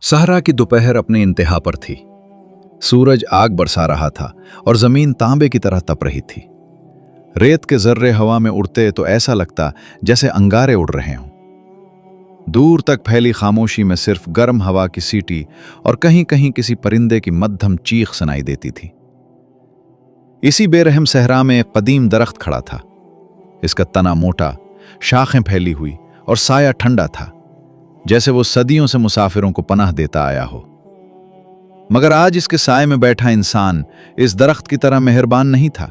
सहरा की दोपहर अपने इंतहा पर थी। सूरज आग बरसा रहा था और जमीन तांबे की तरह तप रही थी। रेत के जर्रे हवा में उड़ते तो ऐसा लगता जैसे अंगारे उड़ रहे हों। दूर तक फैली खामोशी में सिर्फ गर्म हवा की सीटी और कहीं कहीं किसी परिंदे की मध्यम चीख सुनाई देती थी। इसी बेरहम सहरा में एक कदीम दरख्त खड़ा था। इसका तना मोटा, शाखें फैली हुई और साया ठंडा था, जैसे वो सदियों से मुसाफिरों को पनाह देता आया हो। मगर आज इसके साए में बैठा इंसान इस दरख्त की तरह मेहरबान नहीं था।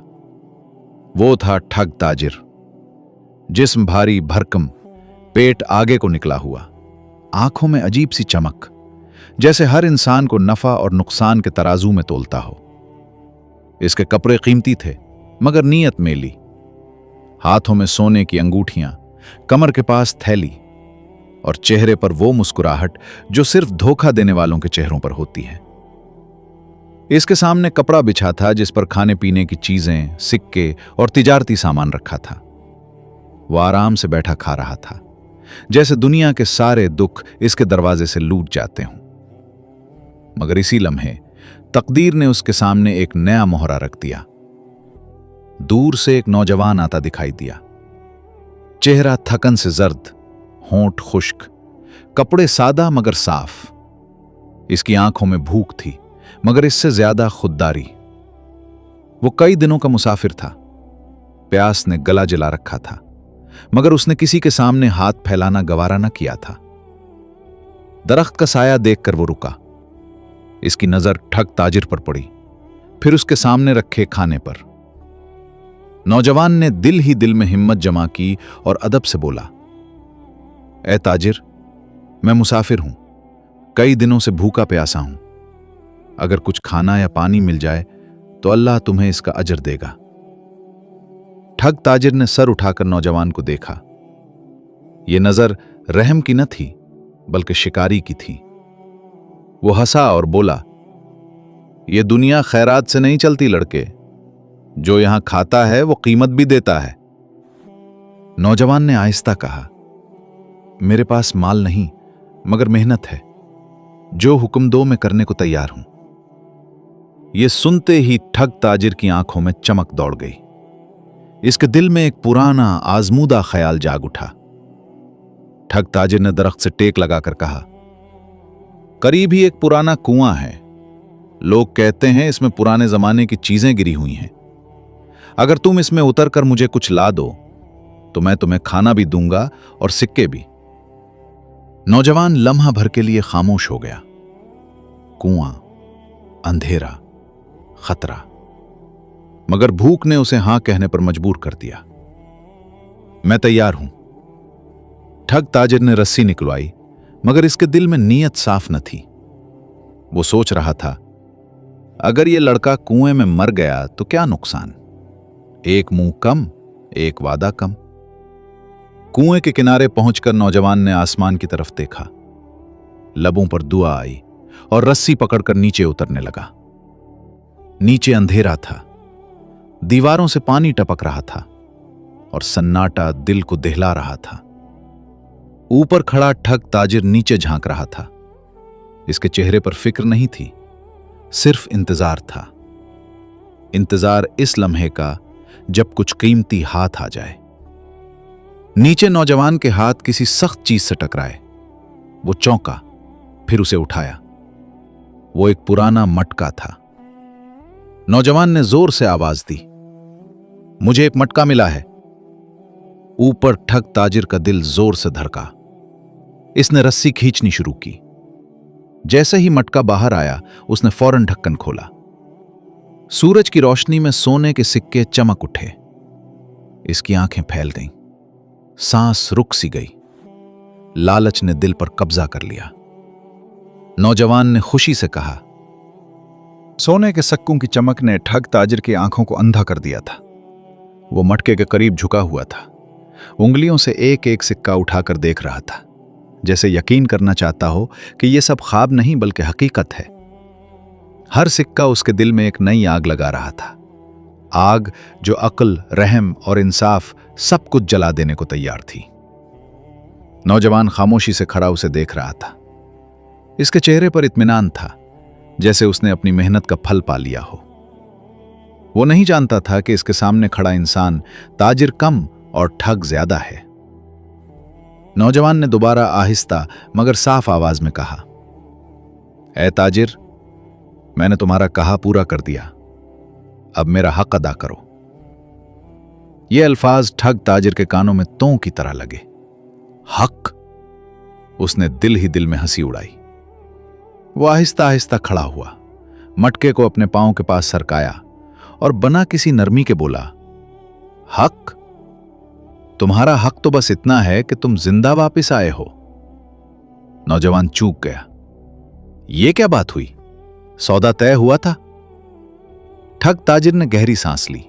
वो था ठग ताजिर। जिस्म भारी भरकम, पेट आगे को निकला हुआ, आंखों में अजीब सी चमक, जैसे हर इंसान को नफा और नुकसान के तराजू में तोलता हो। इसके कपड़े कीमती थे मगर नीयत मेली। हाथों में सोने की अंगूठियां, कमर के पास थैली और चेहरे पर वो मुस्कुराहट जो सिर्फ धोखा देने वालों के चेहरों पर होती है। इसके सामने कपड़ा बिछा था जिस पर खाने पीने की चीजें, सिक्के और तिजारती सामान रखा था। वो आराम से बैठा खा रहा था, जैसे दुनिया के सारे दुख इसके दरवाजे से लूट जाते हों। मगर इसी लम्हे तकदीर ने उसके सामने एक नया मोहरा रख दिया। दूर से एक नौजवान आता दिखाई दिया। चेहरा थकन से जर्द, होंठ खुश्क, कपड़े सादा मगर साफ। इसकी आंखों में भूख थी मगर इससे ज्यादा खुददारी। वो कई दिनों का मुसाफिर था। प्यास ने गला जला रखा था मगर उसने किसी के सामने हाथ फैलाना गवारा न किया था। दरख्त का साया देखकर वो रुका। इसकी नजर ठग ताजिर पर पड़ी, फिर उसके सामने रखे खाने पर। नौजवान ने दिल ही दिल में हिम्मत जमा की और अदब से बोला, ए ताजिर, मैं मुसाफिर हूं, कई दिनों से भूखा प्यासा हूं। अगर कुछ खाना या पानी मिल जाए तो अल्लाह तुम्हें इसका अजर देगा। ठग ताजिर ने सर उठाकर नौजवान को देखा। यह नजर रहम की न थी बल्कि शिकारी की थी। वो हंसा और बोला, यह दुनिया खैरात से नहीं चलती लड़के। जो यहां खाता है वो कीमत भी देता है। नौजवान ने आहिस्ता कहा, मेरे पास माल नहीं मगर मेहनत है। जो हुक्म दो मैं करने को तैयार हूं। यह सुनते ही ठग ताजिर की आंखों में चमक दौड़ गई। इसके दिल में एक पुराना आजमूदा ख्याल जाग उठा। ठग ताजिर ने दरख्त से टेक लगाकर कहा, करीब ही एक पुराना कुआं है। लोग कहते हैं इसमें पुराने जमाने की चीजें गिरी हुई हैं। अगर तुम इसमें उतरकर मुझे कुछ ला दो तो मैं तुम्हें खाना भी दूंगा और सिक्के भी। नौजवान लम्हा भर के लिए खामोश हो गया। कुआं, अंधेरा, खतरा, मगर भूख ने उसे हां कहने पर मजबूर कर दिया। मैं तैयार हूं। ठग ताजिर ने रस्सी निकलवाई मगर इसके दिल में नीयत साफ न थी। वो सोच रहा था, अगर यह लड़का कुएं में मर गया तो क्या नुकसान। एक मुंह कम, एक वादा कम। कुएं के किनारे पहुंचकर नौजवान ने आसमान की तरफ देखा। लबों पर दुआ आई और रस्सी पकड़कर नीचे उतरने लगा। नीचे अंधेरा था, दीवारों से पानी टपक रहा था और सन्नाटा दिल को दहला रहा था। ऊपर खड़ा ठग ताजिर नीचे झांक रहा था। इसके चेहरे पर फिक्र नहीं थी, सिर्फ इंतजार था। इंतजार इस लम्हे का जब कुछ कीमती हाथ आ जाए। नीचे नौजवान के हाथ किसी सख्त चीज से टकराए। वो चौंका, फिर उसे उठाया। वो एक पुराना मटका था। नौजवान ने जोर से आवाज दी, मुझे एक मटका मिला है। ऊपर ठग ताजिर का दिल जोर से धड़का। इसने रस्सी खींचनी शुरू की। जैसे ही मटका बाहर आया उसने फौरन ढक्कन खोला। सूरज की रोशनी में सोने के सिक्के चमक उठे। इसकी आंखें फैल गईं, सांस रुक सी गई। लालच ने दिल पर कब्जा कर लिया। नौजवान ने खुशी से कहा, सोने के सिक्कों की चमक ने ठग ताजिर की आंखों को अंधा कर दिया था। वो मटके के करीब झुका हुआ था, उंगलियों से एक एक सिक्का उठाकर देख रहा था, जैसे यकीन करना चाहता हो कि यह सब ख्वाब नहीं बल्कि हकीकत है। हर सिक्का उसके दिल में एक नई आग लगा रहा था, आग जो अक्ल, रहम और इंसाफ सब कुछ जला देने को तैयार थी। नौजवान खामोशी से खड़ा उसे देख रहा था। इसके चेहरे पर इत्मीनान था, जैसे उसने अपनी मेहनत का फल पा लिया हो। वो नहीं जानता था कि इसके सामने खड़ा इंसान ताजिर कम और ठग ज्यादा है। नौजवान ने दोबारा आहिस्ता मगर साफ आवाज में कहा, ऐ ताजिर, मैंने तुम्हारा कहा पूरा कर दिया, अब मेरा हक अदा करो। ये अल्फाज ठग ताजिर के कानों में तों की तरह लगे। हक? उसने दिल ही दिल में हंसी उड़ाई। वो आहिस्ता आहिस्ता खड़ा हुआ, मटके को अपने पांव के पास सरकाया और बना किसी नरमी के बोला, हक? तुम्हारा हक तो बस इतना है कि तुम जिंदा वापस आए हो। नौजवान चूक गया। ये क्या बात हुई? सौदा तय हुआ था? ठग ताजिर ने गहरी सांस ली,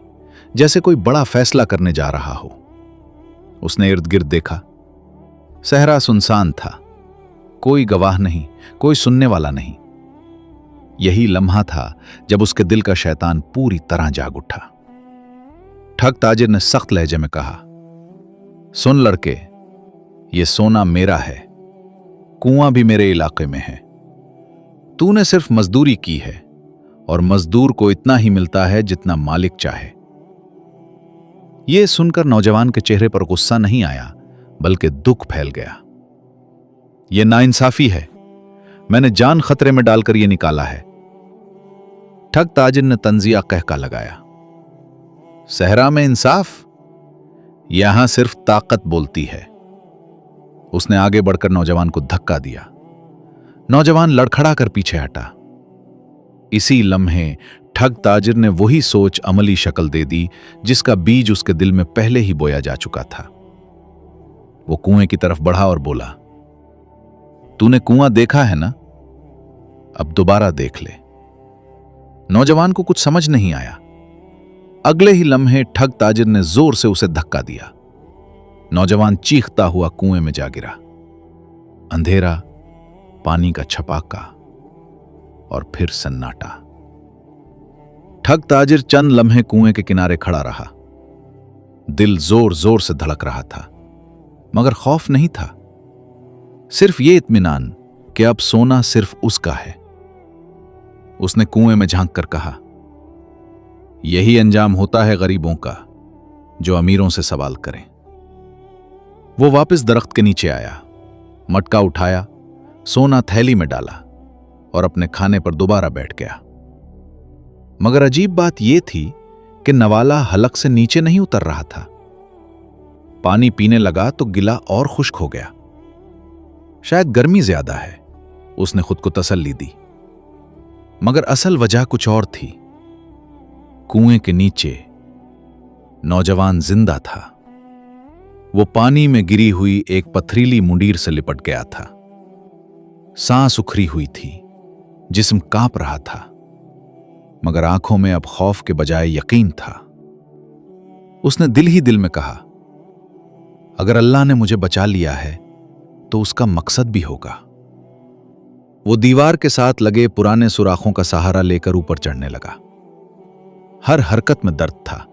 जैसे कोई बड़ा फैसला करने जा रहा हो। उसने इर्द गिर्द देखा। सहरा सुनसान था, कोई गवाह नहीं, कोई सुनने वाला नहीं। यही लम्हा था जब उसके दिल का शैतान पूरी तरह जाग उठा। ठग ताजिर ने सख्त लहजे में कहा, सुन लड़के, ये सोना मेरा है, कुआं भी मेरे इलाके में है। तूने सिर्फ मजदूरी की है और मजदूर को इतना ही मिलता है जितना मालिक चाहे। यह सुनकर नौजवान के चेहरे पर गुस्सा नहीं आया, बल्कि दुख फैल गया। यह नाइंसाफी है, मैंने जान खतरे में डालकर यह निकाला है। ठग ताजिर ने तंजिया कहका लगाया, सहरा में इंसाफ? यहां सिर्फ ताकत बोलती है। उसने आगे बढ़कर नौजवान को धक्का दिया। नौजवान लड़खड़ा कर पीछे हटा। इसी लम्हे ठग ताजिर ने वही सोच अमली शक्ल दे दी जिसका बीज उसके दिल में पहले ही बोया जा चुका था। वो कुएं की तरफ बढ़ा और बोला, तूने कुआं देखा है ना? अब दोबारा देख ले। नौजवान को कुछ समझ नहीं आया। अगले ही लम्हे ठग ताजिर ने जोर से उसे धक्का दिया। नौजवान चीखता हुआ कुएं में जा गिरा। अंधेरा, पानी का छपाका और फिर सन्नाटा। ठग ताजिर चंद लम्हे कुएं के किनारे खड़ा रहा। दिल जोर जोर से धड़क रहा था, मगर खौफ नहीं था, सिर्फ ये इत्मीनान कि अब सोना सिर्फ उसका है। उसने कुएं में झांक कर कहा, यही अंजाम होता है गरीबों का जो अमीरों से सवाल करें। वो वापस दरख्त के नीचे आया, मटका उठाया, सोना थैली में डाला और अपने खाने पर दोबारा बैठ गया। मगर अजीब बात यह थी कि नवाला हलक से नीचे नहीं उतर रहा था। पानी पीने लगा तो गिला और खुश्क हो गया। शायद गर्मी ज्यादा है, उसने खुद को तसल्ली दी। मगर असल वजह कुछ और थी। कुएं के नीचे नौजवान जिंदा था। वो पानी में गिरी हुई एक पथरीली मुंडीर से लिपट गया था। सांस उखरी हुई थी, जिस्म कांप रहा था, मगर आंखों में अब खौफ के बजाय यकीन था। उसने दिल ही दिल में कहा, अगर अल्लाह ने मुझे बचा लिया है तो उसका मकसद भी होगा। वो दीवार के साथ लगे पुराने सुराखों का सहारा लेकर ऊपर चढ़ने लगा। हर हरकत में दर्द था,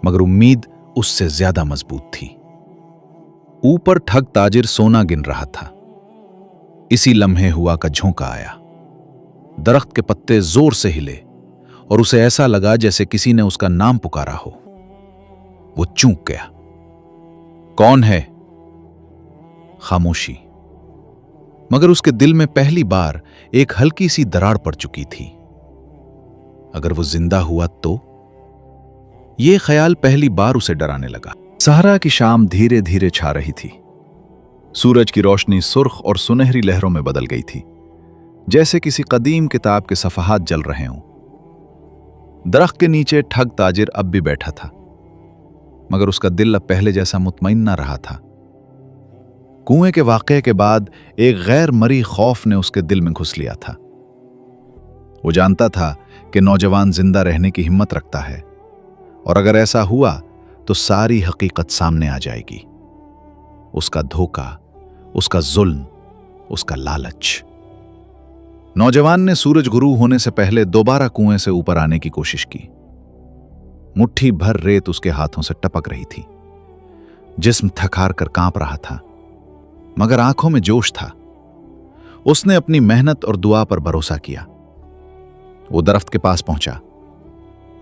मगर उम्मीद उससे ज्यादा मजबूत थी। ऊपर ठग ताजिर सोना गिन रहा था। इसी लम्हे हुआ का झोंका आया। दरख्त के पत्ते जोर से हिले और उसे ऐसा लगा जैसे किसी ने उसका नाम पुकारा हो। वो चूक गया। कौन है? खामोशी। मगर उसके दिल में पहली बार एक हल्की सी दरार पड़ चुकी थी। अगर वो जिंदा हुआ तो? यह ख्याल पहली बार उसे डराने लगा। सहरा की शाम धीरे धीरे छा रही थी। सूरज की रोशनी सुर्ख और सुनहरी लहरों में बदल गई थी, जैसे किसी कदीम किताब के सफहात जल रहे हों। दरख्त के नीचे ठग ताजिर अब भी बैठा था, मगर उसका दिल अब पहले जैसा मुतमईन न रहा था। कुएं के वाकये के बाद एक गैर मरी खौफ ने उसके दिल में घुस लिया था। वो जानता था कि नौजवान जिंदा रहने की हिम्मत रखता है, और अगर ऐसा हुआ तो सारी हकीकत सामने आ जाएगी। उसका धोखा, उसका जुल्म, उसका लालच। नौजवान ने सूरज गुरू होने से पहले दोबारा कुएं से ऊपर आने की कोशिश की। मुट्ठी भर रेत उसके हाथों से टपक रही थी। जिस्म थक हार कर कांप रहा था, मगर आंखों में जोश था। उसने अपनी मेहनत और दुआ पर भरोसा किया। वो दरख्त के पास पहुंचा,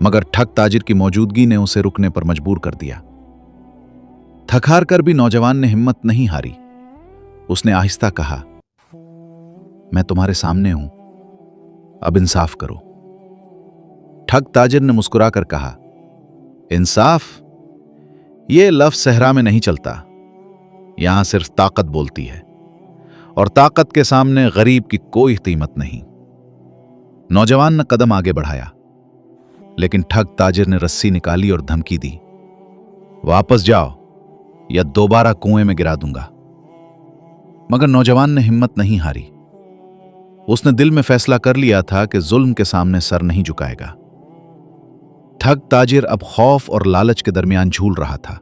मगर ठग ताजिर की मौजूदगी ने उसे रुकने पर मजबूर कर दिया। थक हार कर भी नौजवान ने हिम्मत नहीं हारी। उसने आहिस्ता कहा, मैं तुम्हारे सामने हूं, अब इंसाफ करो। ठग ताजिर ने मुस्कुराकर कहा, इंसाफ? यह लफ्ज सहरा में नहीं चलता। यहां सिर्फ ताकत बोलती है, और ताकत के सामने गरीब की कोई कीमत नहीं। नौजवान ने कदम आगे बढ़ाया, लेकिन ठग ताजिर ने रस्सी निकाली और धमकी दी, वापस जाओ या दोबारा कुएं में गिरा दूंगा। मगर नौजवान ने हिम्मत नहीं हारी। उसने दिल में फैसला कर लिया था कि जुल्म के सामने सर नहीं झुकाएगा। ठग ताजिर अब खौफ और लालच के दरमियान झूल रहा था।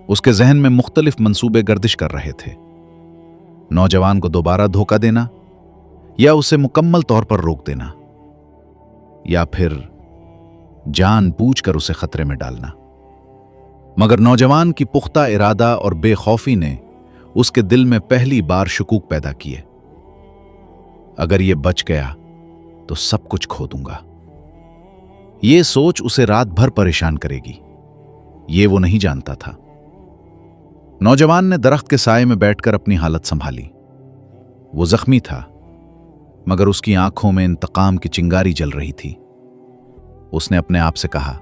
उसके जहन में मुख्तलिफ मंसूबे गर्दिश कर रहे थे। नौजवान को दोबारा धोखा देना, या उसे मुकम्मल तौर पर रोक देना, या फिर जानबूझकर उसे खतरे में डालना। मगर नौजवान की पुख्ता इरादा और बेखौफी ने उसके दिल में पहली बार शुकूक पैदा किए। अगर यह बच गया तो सब कुछ खो दूंगा। यह सोच उसे रात भर परेशान करेगी, ये वो नहीं जानता था। नौजवान ने दरख्त के साए में बैठकर अपनी हालत संभाली। वो जख्मी था, मगर उसकी आंखों में इंतकाम की चिंगारी जल रही थी। उसने अपने आप से कहा,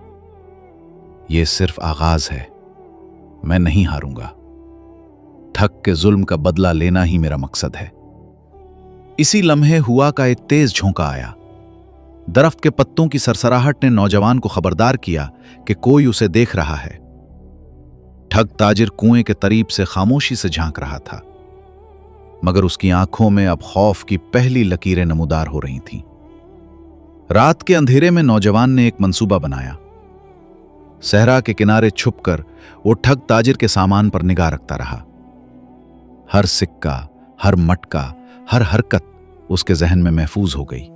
यह सिर्फ आगाज है, मैं नहीं हारूंगा। ठग के जुल्म का बदला लेना ही मेरा मकसद है। इसी लम्हे हुआ का एक तेज झोंका आया। दरख्त के पत्तों की सरसराहट ने नौजवान को खबरदार किया कि कोई उसे देख रहा है। ठग ताजिर कुएं के करीब से खामोशी से झांक रहा था, मगर उसकी आंखों में अब खौफ की पहली लकीरें नमूदार हो रही थीं। रात के अंधेरे में नौजवान ने एक मंसूबा बनाया। सहरा के किनारे छुपकर वो ठग ताजिर के सामान पर निगाह रखता रहा। हर सिक्का, हर मटका, हर हरकत उसके जहन में महफूज हो गई।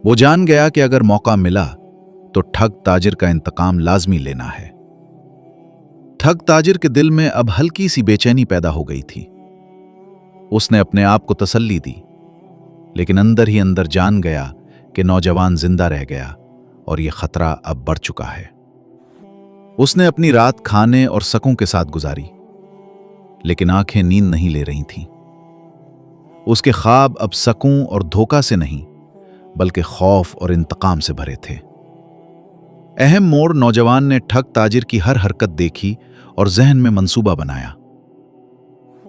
वो जान गया कि अगर मौका मिला तो ठग ताजिर का इंतकाम लाजमी लेना है। ठग ताजिर के दिल में अब हल्की सी बेचैनी पैदा हो गई थी। उसने अपने आप को तसल्ली दी, लेकिन अंदर ही अंदर जान गया कि नौजवान जिंदा रह गया और यह खतरा अब बढ़ चुका है। उसने अपनी रात खाने और सकूं के साथ गुजारी, लेकिन आंखें नींद नहीं ले रही थीं। उसके ख्वाब अब सकूं और धोखा से नहीं, बल्कि खौफ और इंतकाम से भरे थे। अहम मोड़ नौजवान ने ठग ताजिर की हर हरकत देखी और जहन में मंसूबा बनाया।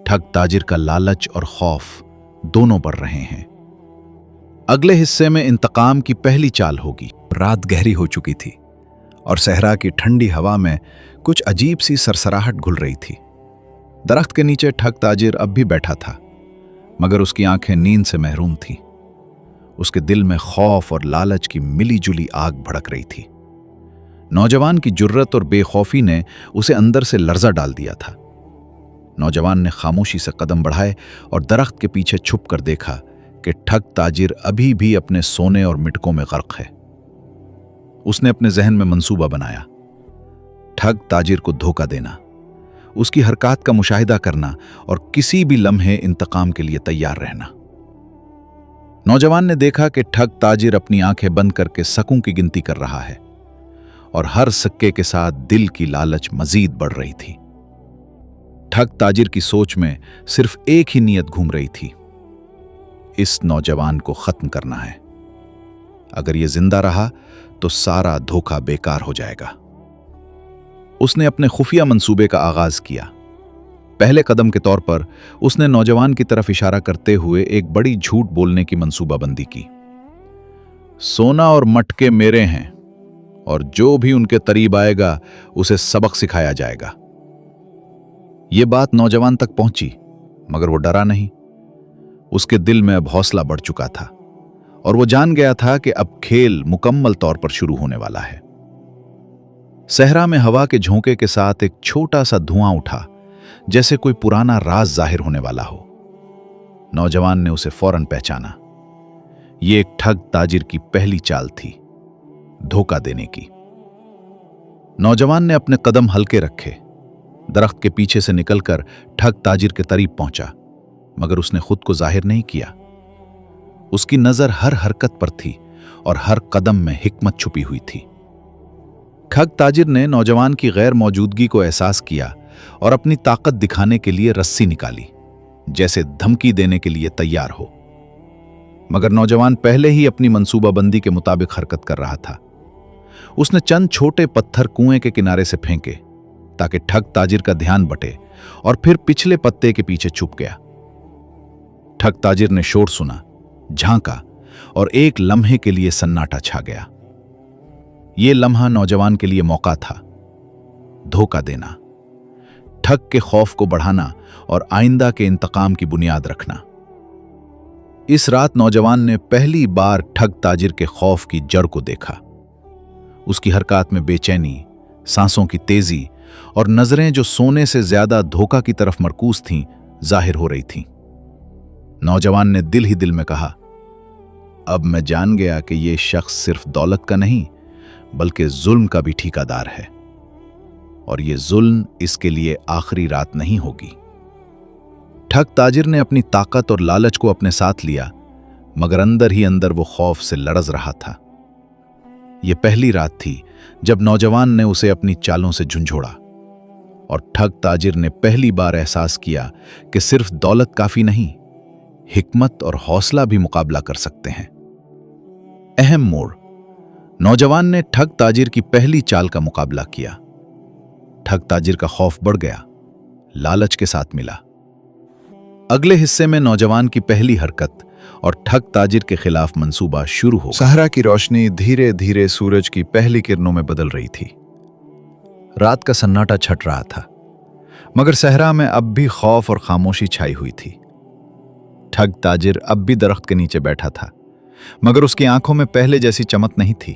ठग ताजिर का लालच और खौफ दोनों बढ़ रहे हैं। अगले हिस्से में इंतकाम की पहली चाल होगी। रात गहरी हो चुकी थी और सहरा की ठंडी हवा में कुछ अजीब सी सरसराहट घुल रही थी। दरख्त के नीचे ठग ताजिर अब भी बैठा था, मगर उसकी आंखें नींद से महरूम थीं। उसके दिल में खौफ और लालच की मिली जुली आग भड़क रही थी। नौजवान की जुर्रत और बेखौफी ने उसे अंदर से लर्जा डाल दिया था। नौजवान ने खामोशी से कदम बढ़ाए और दरख्त के पीछे छुप कर देखा कि ठग ताजिर अभी भी अपने सोने और मिटकों में गर्क है। उसने अपने जहन में मंसूबा बनाया, ठग ताजिर को धोखा देना, उसकी हरकत का मुशाहिदा करना और किसी भी लम्हे इंतकाम के लिए तैयार रहना। नौजवान ने देखा कि ठग ताजिर अपनी आंखें बंद करके सकूं की गिनती कर रहा है और हर सिक्के के साथ दिल की लालच मजीद बढ़ रही थी। ठग ताजिर की सोच में सिर्फ एक ही नीयत घूम रही थी, इस नौजवान को खत्म करना है। अगर यह जिंदा रहा तो सारा धोखा बेकार हो जाएगा। उसने अपने खुफिया मंसूबे का आगाज किया। पहले कदम के तौर पर उसने नौजवान की तरफ इशारा करते हुए एक बड़ी झूठ बोलने की मंसूबाबंदी की। सोना और मटके मेरे हैं और जो भी उनके करीब आएगा उसे सबक सिखाया जाएगा। यह बात नौजवान तक पहुंची, मगर वो डरा नहीं। उसके दिल में अब हौसला बढ़ चुका था और वो जान गया था कि अब खेल मुकम्मल तौर पर शुरू होने वाला है। सहरा में हवा के झोंके के साथ एक छोटा सा धुआं उठा, जैसे कोई पुराना राज जाहिर होने वाला हो। नौजवान ने उसे फौरन पहचाना। यह एक ठग ताजिर की पहली चाल थी, धोखा देने की। नौजवान ने अपने कदम हल्के रखे, दरख्त के पीछे से निकलकर ठग ताजिर के करीब पहुंचा। मगर उसने खुद को जाहिर नहीं किया। उसकी नजर हर हरकत पर थी और हर कदम में हिकमत छुपी हुई थी। ठग ताजिर ने नौजवान की गैर मौजूदगी को एहसास किया और अपनी ताकत दिखाने के लिए रस्सी निकाली, जैसे धमकी देने के लिए तैयार हो। मगर नौजवान पहले ही अपनी मंसूबाबंदी के मुताबिक हरकत कर रहा था। उसने चंद छोटे पत्थर कुएं के किनारे से फेंके ताकि ठग ताजिर का ध्यान बटे और फिर पिछले पत्ते के पीछे छुप गया। ठग ताजिर ने शोर सुना, झांका और एक लम्हे के लिए सन्नाटा छा गया। यह लम्हा नौजवान के लिए मौका था, धोखा देना, ठग के खौफ को बढ़ाना और आइंदा के इंतकाम की बुनियाद रखना। इस रात नौजवान ने पहली बार ठग ताजिर के खौफ की जड़ को देखा। उसकी हरकत में बेचैनी, सांसों की तेजी और नजरें जो सोने से ज्यादा धोखा की तरफ मरकूज थीं, जाहिर हो रही थीं। नौजवान ने दिल ही दिल में कहा, अब मैं जान गया कि यह शख्स सिर्फ दौलत का नहीं बल्कि जुल्म का भी ठेकेदार है, और यह जुल्म इसके लिए आखिरी रात नहीं होगी। ठग ताजिर ने अपनी ताकत और लालच को अपने साथ लिया, मगर अंदर ही अंदर वो खौफ से लरज रहा था। यह पहली रात थी जब नौजवान ने उसे अपनी चालों से झुंझोड़ा, और ठग ताजिर ने पहली बार एहसास किया कि सिर्फ दौलत काफी नहीं, हिकमत और हौसला भी मुकाबला कर सकते हैं। अहम मोड़, नौजवान ने ठग ताजिर की पहली चाल का मुकाबला किया। ठग ताजिर का खौफ बढ़ गया, लालच के साथ मिला। अगले हिस्से में नौजवान की पहली हरकत और ठग ताजिर के खिलाफ मंसूबा शुरू हो। सहरा की रोशनी धीरे धीरे सूरज की पहली किरणों में बदल रही थी। रात का सन्नाटा छट रहा था, मगर सहरा में अब भी खौफ और खामोशी छाई हुई थी। ठग ताजिर अब भी दरख्त के नीचे बैठा था, मगर उसकी आंखों में पहले जैसी चमक नहीं थी।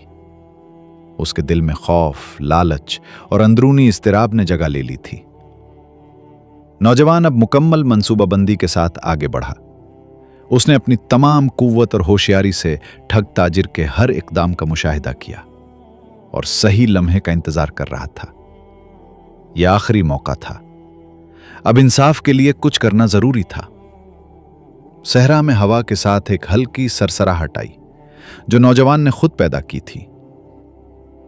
उसके दिल में खौफ, लालच और अंदरूनी इस्तिराब ने जगह ले ली थी। नौजवान अब मुकम्मल मंसूबाबंदी के साथ आगे बढ़ा। उसने अपनी तमाम कुव्वत और होशियारी से ठग ताजिर के हर इकदाम का मुशाहिदा किया और सही लम्हे का इंतजार कर रहा था। यह आखिरी मौका था, अब इंसाफ के लिए कुछ करना जरूरी था। सहरा में हवा के साथ एक हल्की सरसराहट आई, जो नौजवान ने खुद पैदा की थी।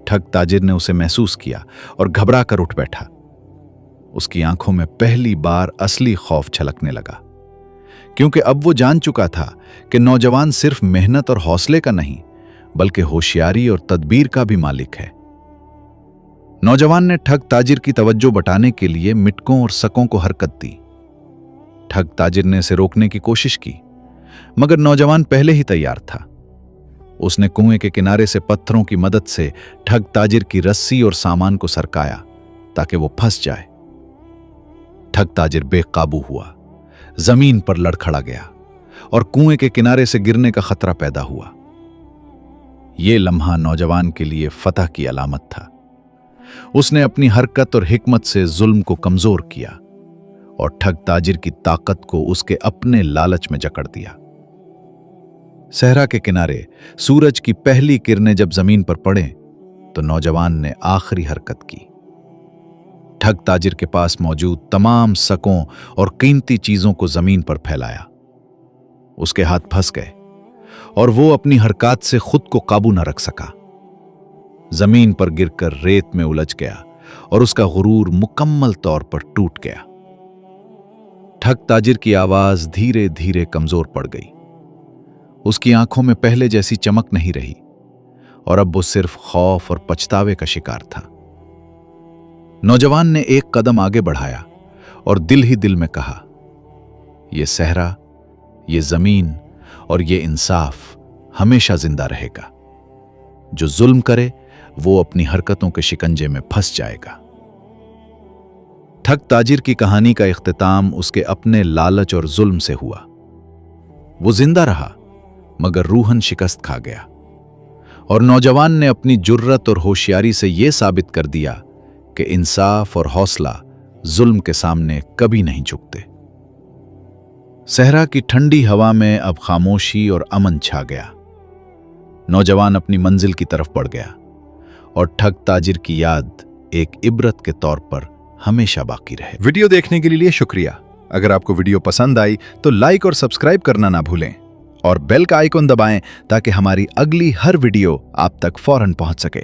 ठग ताजिर ने उसे महसूस किया और घबरा कर उठ बैठा। उसकी आंखों में पहली बार असली खौफ छलकने लगा, क्योंकि अब वो जान चुका था कि नौजवान सिर्फ मेहनत और हौसले का नहीं बल्कि होशियारी और तदबीर का भी मालिक है। नौजवान ने ठग ताजिर की तवज्जो बटाने के लिए मिटकों और सकों को हरकत दी। ठग ताजिर ने इसे रोकने की कोशिश की, मगर नौजवान पहले ही तैयार था। उसने कुएं के किनारे से पत्थरों की मदद से ठग ताजिर की रस्सी और सामान को सरकाया ताकि वो फंस जाए। ठग ताजिर बेकाबू हुआ, जमीन पर लड़खड़ा गया और कुएं के किनारे से गिरने का खतरा पैदा हुआ। यह लम्हा नौजवान के लिए फतह की अलामत था। उसने अपनी हरकत और हिकमत से जुल्म को कमजोर किया और ठग ताजिर की ताकत को उसके अपने लालच में जकड़ दिया। सहरा के किनारे सूरज की पहली किरणें जब जमीन पर पड़े तो नौजवान ने आखिरी हरकत की। ठग ताजिर के पास मौजूद तमाम सकों और कीमती चीजों को जमीन पर फैलाया। उसके हाथ फंस गए और वो अपनी हरकत से खुद को काबू न रख सका। जमीन पर गिरकर रेत में उलझ गया और उसका गुरूर मुकम्मल तौर पर टूट गया। ठग ताजिर की आवाज धीरे धीरे कमजोर पड़ गई। उसकी आंखों में पहले जैसी चमक नहीं रही और अब वो सिर्फ खौफ और पछतावे का शिकार था। नौजवान ने एक कदम आगे बढ़ाया और दिल ही दिल में कहा, यह सहरा, यह जमीन और यह इंसाफ हमेशा जिंदा रहेगा। जो जुल्म करे वो अपनी हरकतों के शिकंजे में फंस जाएगा। ठग ताजिर की कहानी का इख्तिताम उसके अपने लालच और जुल्म से हुआ। वो जिंदा रहा मगर रूहन शिकस्त खा गया, और नौजवान ने अपनी जुर्रत और होशियारी से यह साबित कर दिया कि इंसाफ और हौसला जुल्म के सामने कभी नहीं झुकते। सहरा की ठंडी हवा में अब खामोशी और अमन छा गया। नौजवान अपनी मंजिल की तरफ बढ़ गया और ठग ताजिर की याद एक इबरत के तौर पर हमेशा बाकी रहे। वीडियो देखने के लिए शुक्रिया। अगर आपको वीडियो पसंद आई तो लाइक और सब्सक्राइब करना ना भूलें और बेल का आइकन दबाएं ताकि हमारी अगली हर वीडियो आप तक फौरन पहुंच सके।